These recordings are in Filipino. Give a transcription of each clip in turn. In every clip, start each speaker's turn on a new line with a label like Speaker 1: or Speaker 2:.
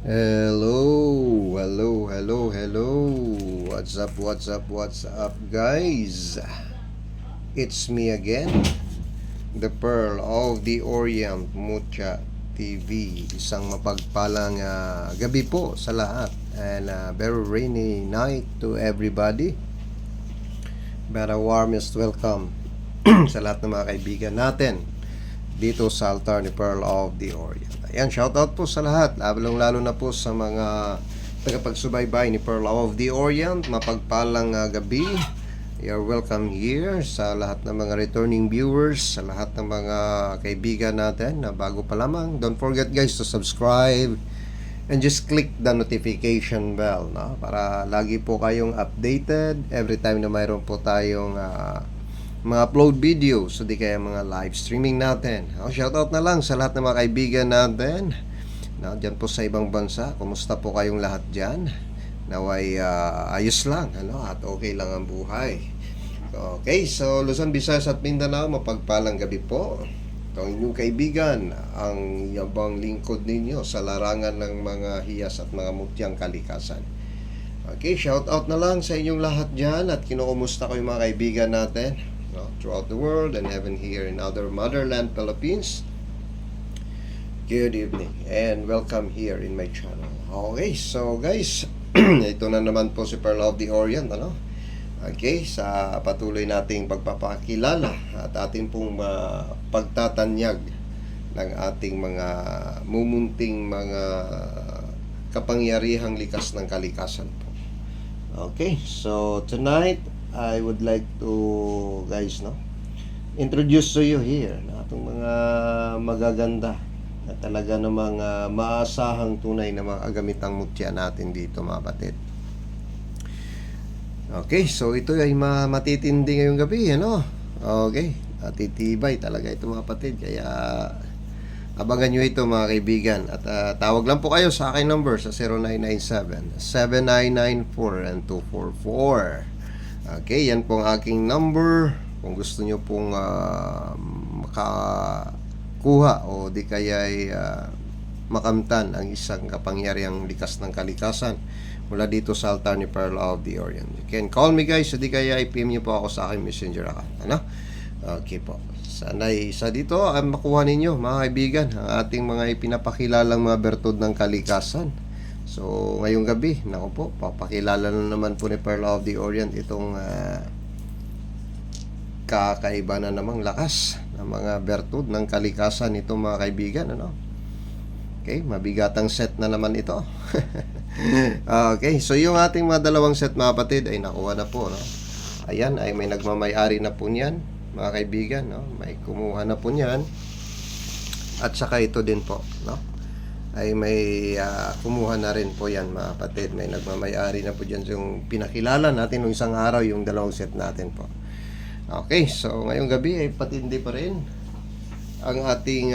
Speaker 1: Hello, hello, hello, hello. What's up, guys? It's me again, the Pearl of the Orient, Mucha TV. Isang mapagpalang gabi po sa lahat, and very rainy night to everybody. Very warmest welcome sa lahat ng mga kaibigan natin dito sa altar ni Pearl of the Orient. Ayan, shoutout po sa lahat, lalo na po sa mga tagapagsubaybay ni Pearl of the Orient. Mapagpalang gabi. You're welcome here sa lahat ng mga returning viewers, sa lahat ng mga kaibigan natin na bago pa lamang. Don't forget, guys, to subscribe and just click the notification bell, no? Para lagi po kayong updated every time na mayroon po tayong mga upload videos, so di kaya mga live streaming natin. Shoutout na lang sa lahat ng mga kaibigan natin na dyan po sa ibang bansa. Kumusta po kayong lahat dyan? Naway ayos lang, at okay lang ang buhay. Okay, so Luzon, Visayas at Mindanao, mapagpalang gabi po. Ito ang inyong kaibigan, ang yabang lingkod ninyo sa larangan ng mga hiyas at mga mutyang kalikasan. Okay, shoutout na lang sa inyong lahat dyan at kinukumusta ko yung mga kaibigan natin throughout the world and even here in other motherland Philippines. Good evening and welcome here in my channel. Okay, so guys, ito na naman po si Pearl of the Orient, Okay, sa patuloy nating pagpapakilala at ating pong pagtatanyag ng ating mga mumunting mga kapangyarihang likas ng kalikasan po. Okay, so tonight I would like to, guys, introduce to you here itong mga magaganda na talaga namang maasahang tunay na mga agamitang mutya natin dito, mga kapatid. Okay, so ito ay matitindi ngayong gabi, Okay, matitibay talaga ito, mga kapatid. Kaya abangan nyo ito, mga kaibigan. At tawag lang po kayo sa aking number sa 0997-7994 and 244. Okay, yan po ang aking number. Kung gusto nyo pong makakuha o di kaya'y makamtan ang isang kapangyarihang likas ng kalikasan mula dito sa altar ni Pearl of the Orient, you can call me, guys. O di kaya i-PM nyo po ako sa aking messenger account. Okay po. Sana'y isa dito ang makuha ninyo, mga kaibigan, ang ating mga ipinapakilalang mga bertud ng kalikasan. So, ngayong gabi, po, papakilala na naman po ni Pearl of the Orient itong kakaiba na namang lakas ng mga bertud ng kalikasan nito, mga kaibigan, Okay, mabigatang set na naman ito. Okay, so yung ating mga dalawang set, mga kapatid, ay nakuha na po, Ayan, ay may nagmamay-ari na po niyan, mga kaibigan, May kumuha na po niyan. At saka ito din po, ay may kumuha na rin po yan, mga kapatid. May nagmamay-ari na po dyan yung pinakilala natin nung isang araw, yung dalawang set natin po. Okay, so ngayong gabi ay patindi pa rin ang ating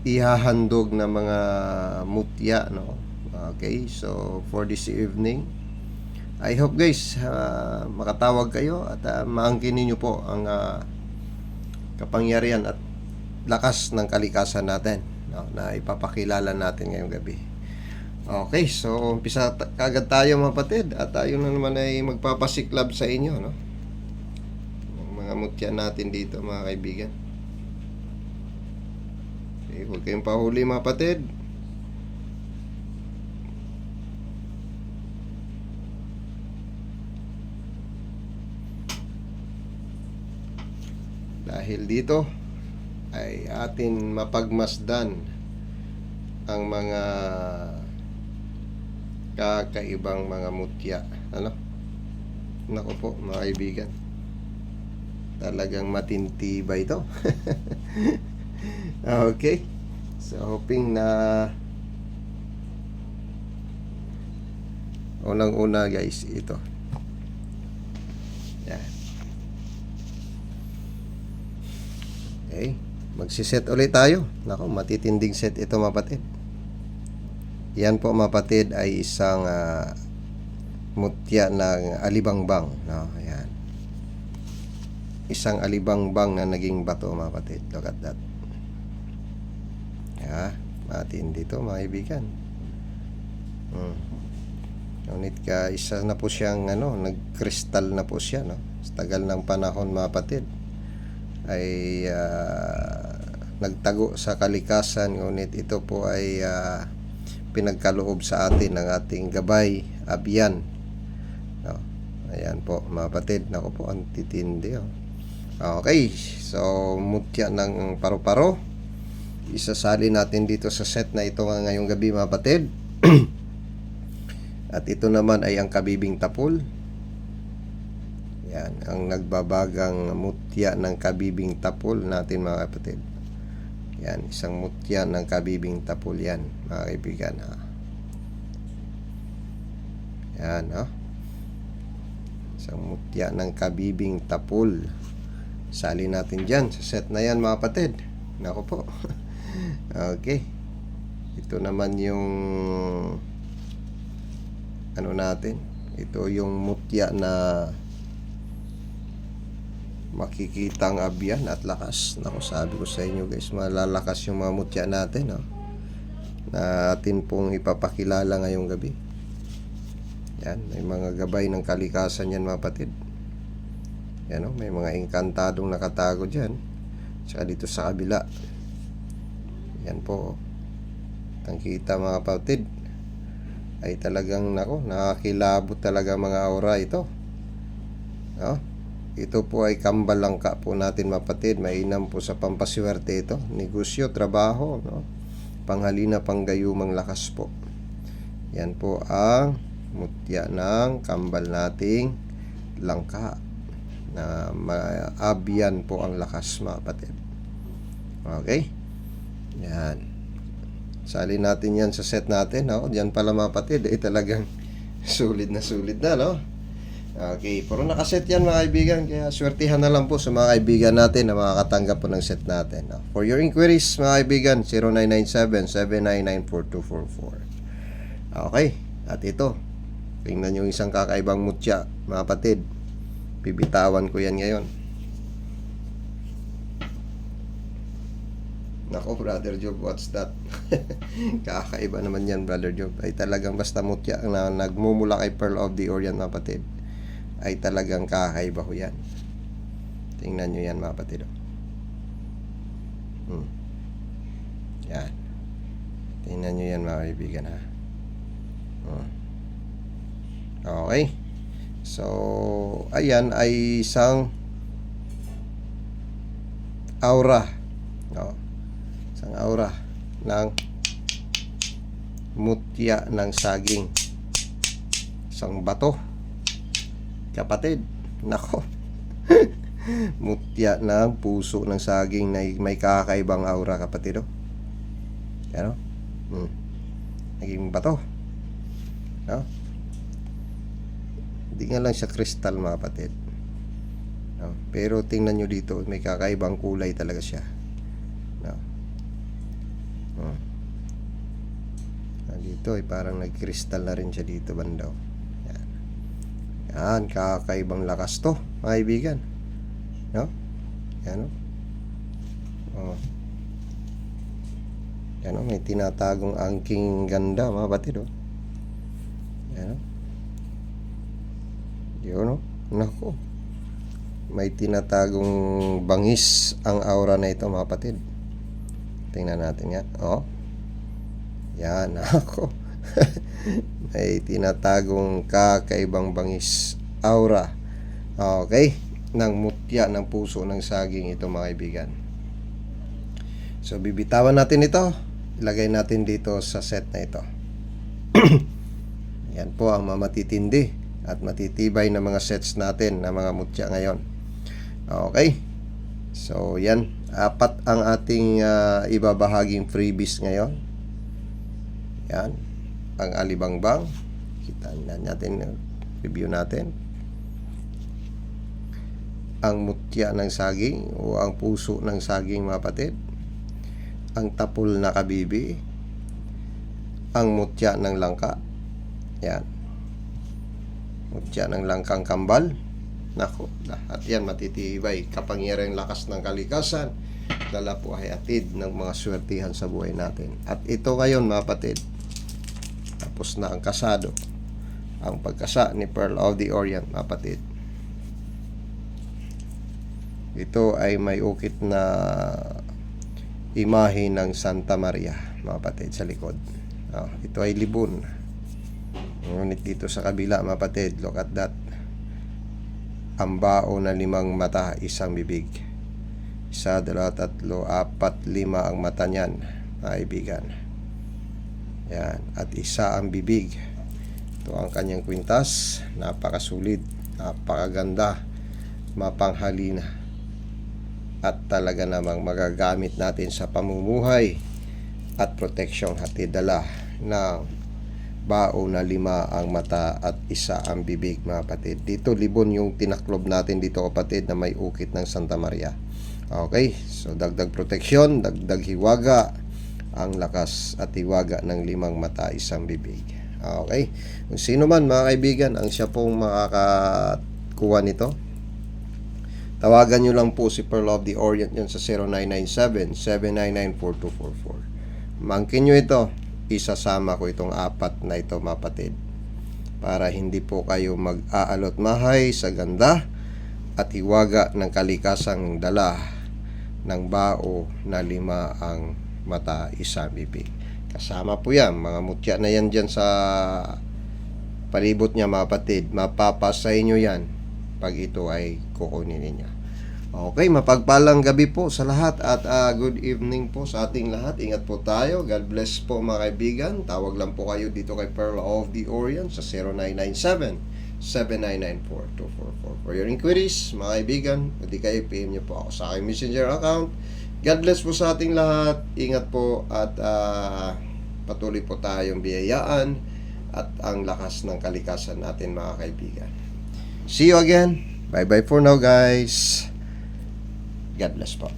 Speaker 1: ihahandog na mga mutya, Okay, so for this evening, I hope, guys, makatawag kayo at maangkin niyo po ang kapangyarihan at lakas ng kalikasan natin, na ipapakilala natin ngayong gabi. Okay, so umpisa kagad tayo, mga kapatid, at tayo na naman ay magpapasiklab sa inyo, mga mutya natin dito, mga kaibigan. Okay, huwag kayong pahuli, mga kapatid. Dahil dito ay atin mapagmasdan ang mga kakaibang mga mutya, Nako po, mga kaibigan, talagang matintibay ito. Okay, so hoping na unang-una, guys, ito. Yan. Okay, magsiset ulit tayo. Nako, matitinding set ito, mga kapatid. Yan po, mga kapatid, ay isang mutya ng alibangbang, Ayan. Isang alibangbang na naging bato, mga kapatid. Look at that. Matindi to, mga kaibigan. Ngunit isa na po siyang nagkristal na po siya, no? Sa tagal ng panahon, mga kapatid, ay nagtago sa kalikasan, ngunit ito po ay pinagkaloob sa atin ng ating gabay, abyan, no? Ayan po, mga kapatid. Naku po, ang titindi, oh. Okay, so mutya ng paru-paro, isasali natin dito sa set na ito ngayong gabi, mga kapatid. At ito naman ay ang kabibing tapul. Yan, ang nagbabagang mutya ng kabibing tapul natin, mga kapatid. Yan, isang mutya ng kabibing tapul yan, mga kaibigan, ha. Yan, ha. Isang mutya ng kabibing tapul. Sali natin dyan sa set na yan, mga kapatid. Naku po. Okay. Ito naman yung natin. Ito yung mutya na makikitang abyan at lakas. Naku, sabi ko sa inyo, guys, malalakas yung mga mutya natin, no? Na atin pong ipapakilala ngayong gabi. Yan, may mga gabay ng kalikasan yan, mga kapatid. Yan, no? May mga engkantadong nakatago dyan. Saka dito sa kabila. Yan po. Ang kita, mga kapatid, ay talagang nakakilabot talaga mga aura ito, no? Ito po ay kambal langka po natin, mga kapatid. Mainam po sa pampaswerte ito, negosyo, trabaho, no? Panghalina, panggayumang lakas po. Yan po ang mutya ng kambal nating langka na maabyan po ang lakas, mga kapatid. Okay, yan. Sali natin yan sa set natin, no? Diyan pala, mga kapatid, ay talagang sulit na, no? Okay, pero nakaset yan, mga kaibigan. Kaya swertihan na lang po sa mga kaibigan natin na makakatanggap po ng set natin, no? For your inquiries, mga kaibigan, 0997-799-4244. Okay, at ito, tingnan nyo isang kakaibang mutya, mga kapatid. Bibitawan ko yan ngayon. Nako, Brother Job, what's that? Kakaiba naman yan, Brother Job. Ay talagang basta mutya na nagmumula kay Pearl of the Orient, mga kapatid, ay talagang kakaiba ho yan. Tingnan nyo yan, mga kapatid. Yan. Tingnan nyo yan, mga kaibigan, ha. Okay. So, ayan ay isang aura, no? Isang aura ng mutya ng saging. Isang bato, kapatid. Nako. Mutya ng puso ng saging na may kakaibang aura, kapatid, oh. Yan, oh. Naging bato, no? Hindi nga lang siya kristal, mga kapatid, no? Pero tingnan nyo dito, may kakaibang kulay talaga siya, no? Dito ay parang nagkristal na rin siya dito, banda. Yan. Yan, kakaibang lakas to, mga kaibigan, no? Yan, oh. Yan, oh, may tinatagong angking ganda, mga kapatid, oh. Yan, oh. Yun, oh. Nako, may tinatagong bangis ang aura na ito, mga kapatid. Tingnan natin nga, oh. Yan, ako. May tinatagong kakaibang bangis aura, okay, ng mutya ng puso ng saging ito, mga kaibigan. So bibitawan natin ito, ilagay natin dito sa set na ito. Yan po ang mamatitindi at matitibay na mga sets natin na mga mutya ngayon. Okay, so yan, 4 ang ating ibabahaging freebies ngayon. Yan, ang alibangbang, kita natin, review natin. Ang mutya ng saging o ang puso ng saging, mga kapatid. Ang tapul na kabibi. Ang mutya ng langka. Yan, mutya ng langkang kambal. Nako, lahat yan matitibay. Kapangyarihang lakas ng kalikasan, dala po ay atid ng mga swertihan sa buhay natin. At ito ngayon, mga kapatid, tapos na ang kasado, ang pagkasa ni Pearl of the Orient, mga kapatid. Ito ay may ukit na imahe ng Santa Maria, mga kapatid, sa likod. Ito ay libon. Ngunit dito sa kabila, mga kapatid, look at that. Ang bao na 5 mata, isang bibig. 1, 2, 3, 4, 5 ang mata niyan, mga kaibigan. Yan. At isa ang bibig. Ito ang kanyang kwintas. Napakasulit, napakaganda, mapanghalina, at talaga namang magagamit natin sa pamumuhay at proteksyong hatidala ng bao na 5 ang mata at isa ang bibig, mga kapatid. Dito libon yung tinaklob natin dito, kapatid, na may ukit ng Santa Maria. Okay, so dagdag proteksyon, dagdag hiwaga, ang lakas at hiwaga ng 5 mata, isang bibig. Okay, kung sino man, mga kaibigan, ang siya pong makakakuha nito, tawagan nyo lang po si Pearl of the Orient yun sa 0997-799-4244. Mangkin nyo ito, isasama ko itong 4 na ito, mga kapatid, para hindi po kayo mag-aalot mahay sa ganda at hiwaga ng kalikasang dala ng bao na 5 ang mata, isang bibig. Kasama po yan, mga mutya na yan dyan sa palibot niya, mga kapatid. Mapapasay nyo yan pag ito ay kukunin ninyo. Okay, mapagpalang gabi po sa lahat at good evening po sa ating lahat. Ingat po tayo. God bless po, mga kaibigan. Tawag lang po kayo dito kay Pearl of the Orient sa 0997-799-4244. For your inquiries, mga kaibigan, pwede kayo PM nyo po ako sa aking messenger account. God bless po sa ating lahat. Ingat po at patuloy po tayong biyayaan at ang lakas ng kalikasan natin, mga kaibigan. See you again. Bye-bye for now, guys. God bless po.